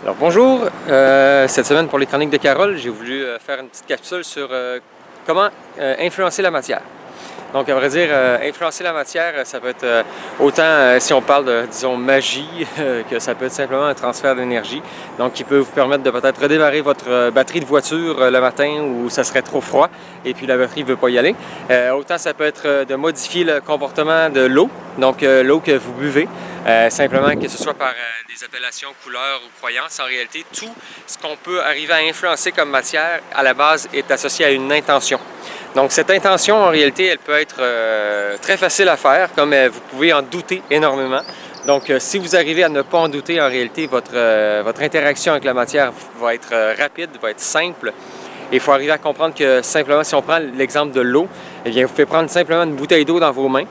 Alors bonjour, cette semaine pour les chroniques de Carole, j'ai voulu faire une petite capsule sur comment influencer la matière. Donc à vrai dire, influencer la matière, ça peut être autant si on parle de, disons, magie, que ça peut être simplement un transfert d'énergie. Donc qui peut vous permettre de peut-être redémarrer votre batterie de voiture le matin où ça serait trop froid et puis la batterie ne veut pas y aller. Autant ça peut être de modifier le comportement de l'eau, donc l'eau que vous buvez. Simplement que ce soit par des appellations, couleurs ou croyances, en réalité, tout ce qu'on peut arriver à influencer comme matière, à la base, est associé à une intention. Donc cette intention, en réalité, elle peut être très facile à faire, comme vous pouvez en douter énormément. Donc si vous arrivez à ne pas en douter, en réalité, votre interaction avec la matière va être rapide, va être simple. Et il faut arriver à comprendre que simplement, si on prend l'exemple de l'eau, eh bien, vous pouvez prendre simplement une bouteille d'eau dans vos mains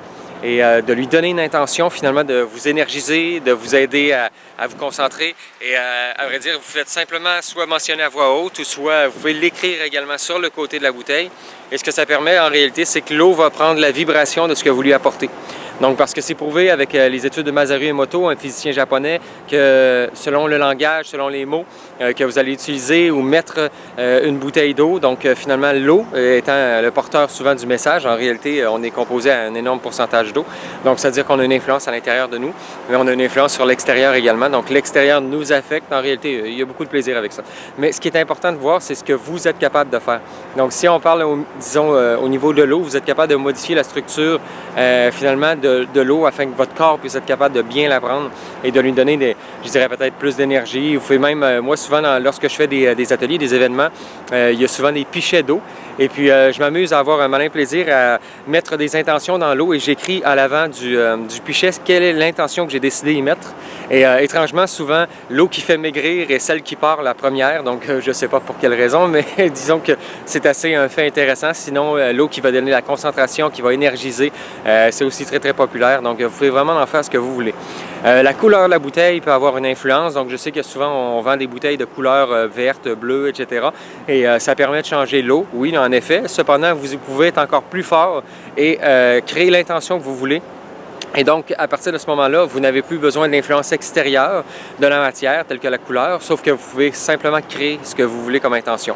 et de lui donner une intention finalement de vous énergiser, de vous aider à vous concentrer et à vrai dire, vous faites simplement soit mentionner à voix haute ou soit vous pouvez l'écrire également sur le côté de la bouteille. Et ce que ça permet en réalité, c'est que l'eau va prendre la vibration de ce que vous lui apportez. Donc parce que c'est prouvé avec les études de Masaru Emoto, un physicien japonais, que selon le langage, selon les mots que vous allez utiliser ou mettre une bouteille d'eau, donc finalement l'eau étant le porteur souvent du message, en réalité on est composé à un énorme pourcentage d'eau, donc ça veut dire qu'on a une influence à l'intérieur de nous, mais on a une influence sur l'extérieur également, donc l'extérieur nous affecte, en réalité il y a beaucoup de plaisir avec ça. Mais ce qui est important de voir, c'est ce que vous êtes capable de faire. Donc si on parle, disons, au niveau de l'eau, vous êtes capable de modifier la structure finalement de l'eau afin que votre corps puisse être capable de bien la prendre et de lui donner, je dirais peut-être plus d'énergie. Vous pouvez même, moi souvent lorsque je fais des ateliers, des événements, il y a souvent des pichets d'eau et puis je m'amuse à avoir un malin plaisir à mettre des intentions dans l'eau et j'écris à l'avant du pichet quelle est l'intention que j'ai décidé d'y mettre. Et étrangement, souvent, l'eau qui fait maigrir est celle qui part la première, donc je ne sais pas pour quelle raison, mais disons que c'est assez un fait intéressant. Sinon, l'eau qui va donner la concentration, qui va énergiser, c'est aussi très très populaire, donc vous pouvez vraiment en faire ce que vous voulez. La couleur de la bouteille peut avoir une influence, donc je sais que souvent on vend des bouteilles de couleur verte, bleue, etc. Et ça permet de changer l'eau, oui, en effet. Cependant, vous pouvez être encore plus fort et créer l'intention que vous voulez. Et donc, à partir de ce moment-là, vous n'avez plus besoin de l'influence extérieure de la matière, telle que la couleur, sauf que vous pouvez simplement créer ce que vous voulez comme intention.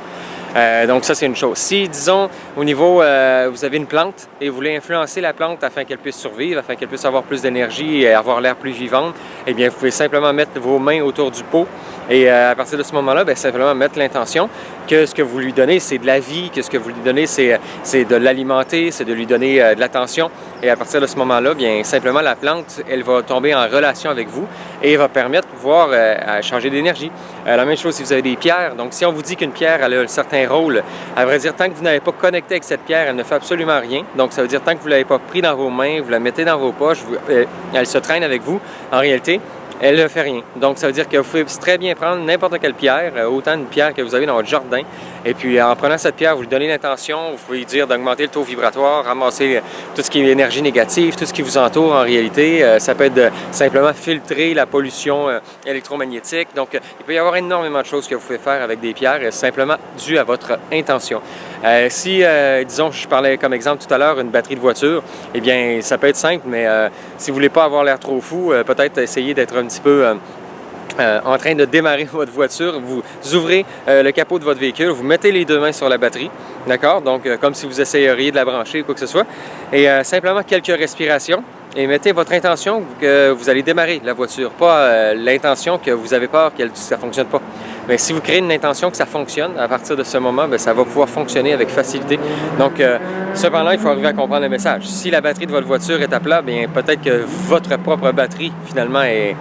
Donc ça, c'est une chose. Si, disons, au niveau, vous avez une plante et vous voulez influencer la plante afin qu'elle puisse survivre, afin qu'elle puisse avoir plus d'énergie et avoir l'air plus vivante, eh bien, vous pouvez simplement mettre vos mains autour du pot et à partir de ce moment-là, bien, simplement mettre l'intention que ce que vous lui donnez, c'est de la vie, que ce que vous lui donnez, c'est de l'alimenter, c'est de lui donner de l'attention. Et à partir de ce moment-là, bien, simplement, la plante, elle va tomber en relation avec vous et va permettre de pouvoir changer d'énergie. La même chose si vous avez des pierres. Donc, si on vous dit qu'une pierre, elle a un certain rôle, à vrai dire, tant que vous n'avez pas connecté avec cette pierre, elle ne fait absolument rien. Donc, ça veut dire tant que vous ne l'avez pas pris dans vos mains, vous la mettez dans vos poches, elle se traîne avec vous, en réalité, elle ne fait rien. Donc, ça veut dire que vous pouvez très bien prendre n'importe quelle pierre, autant une pierre que vous avez dans votre jardin, et puis en prenant cette pierre, vous lui donnez l'intention, vous pouvez lui dire d'augmenter le taux vibratoire, ramasser tout ce qui est énergie négative, tout ce qui vous entoure en réalité. Ça peut être de simplement filtrer la pollution électromagnétique. Donc, il peut y avoir énormément de choses que vous pouvez faire avec des pierres, simplement dû à votre intention. Si, disons, je parlais comme exemple tout à l'heure, une batterie de voiture, eh bien, ça peut être simple, mais si vous ne voulez pas avoir l'air trop fou, peut-être essayer d'être un petit peu en train de démarrer votre voiture, vous ouvrez le capot de votre véhicule, vous mettez les deux mains sur la batterie, d'accord? Donc, comme si vous essayeriez de la brancher ou quoi que ce soit, et simplement quelques respirations, et mettez votre intention que vous allez démarrer la voiture, pas l'intention que vous avez peur que ça ne fonctionne pas. Mais si vous créez une intention que ça fonctionne, à partir de ce moment, bien, ça va pouvoir fonctionner avec facilité. Donc, cependant, il faut arriver à comprendre le message. Si la batterie de votre voiture est à plat, bien peut-être que votre propre batterie, finalement, est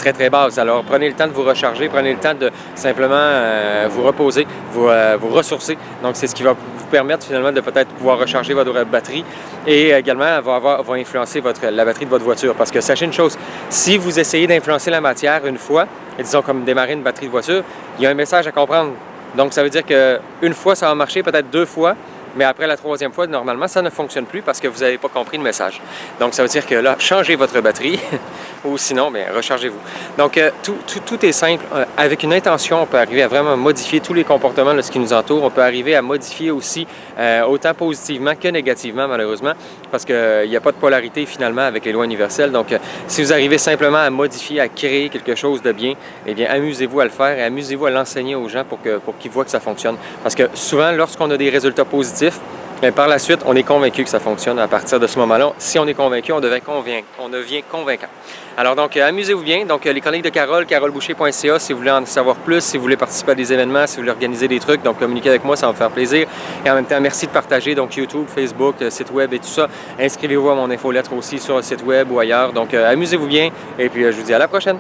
très très basse. Alors prenez le temps de vous recharger, prenez le temps de simplement vous reposer, vous ressourcer. Donc c'est ce qui va vous permettre finalement de peut-être pouvoir recharger votre batterie et également va influencer la batterie de votre voiture. Parce que sachez une chose, si vous essayez d'influencer la matière une fois, et disons comme démarrer une batterie de voiture, il y a un message à comprendre. Donc ça veut dire qu'une fois ça va marcher, peut-être deux fois, mais après la troisième fois, normalement, ça ne fonctionne plus parce que vous n'avez pas compris le message. Donc, ça veut dire que là, changez votre batterie ou sinon, bien, rechargez-vous. Donc, tout est simple. Avec une intention, on peut arriver à vraiment modifier tous les comportements de ce qui nous entoure. On peut arriver à modifier aussi autant positivement que négativement, malheureusement, parce qu'il n'y a pas de polarité finalement avec les lois universelles. Donc, si vous arrivez simplement à modifier, à créer quelque chose de bien, eh bien, amusez-vous à le faire et amusez-vous à l'enseigner aux gens pour qu'ils voient que ça fonctionne. Parce que souvent, lorsqu'on a des résultats positifs, bien, par la suite, on est convaincu que ça fonctionne. À partir de ce moment-là, si on est convaincu, on devient convaincant. Alors donc, amusez-vous bien. Donc, les chroniques de Carole, caroleboucher.ca, si vous voulez en savoir plus, si vous voulez participer à des événements, si vous voulez organiser des trucs, donc communiquez avec moi, ça va me faire plaisir. Et en même temps, merci de partager donc YouTube, Facebook, site web et tout ça. Inscrivez-vous à mon infolettre aussi sur le site web ou ailleurs. Donc, amusez-vous bien et puis je vous dis à la prochaine.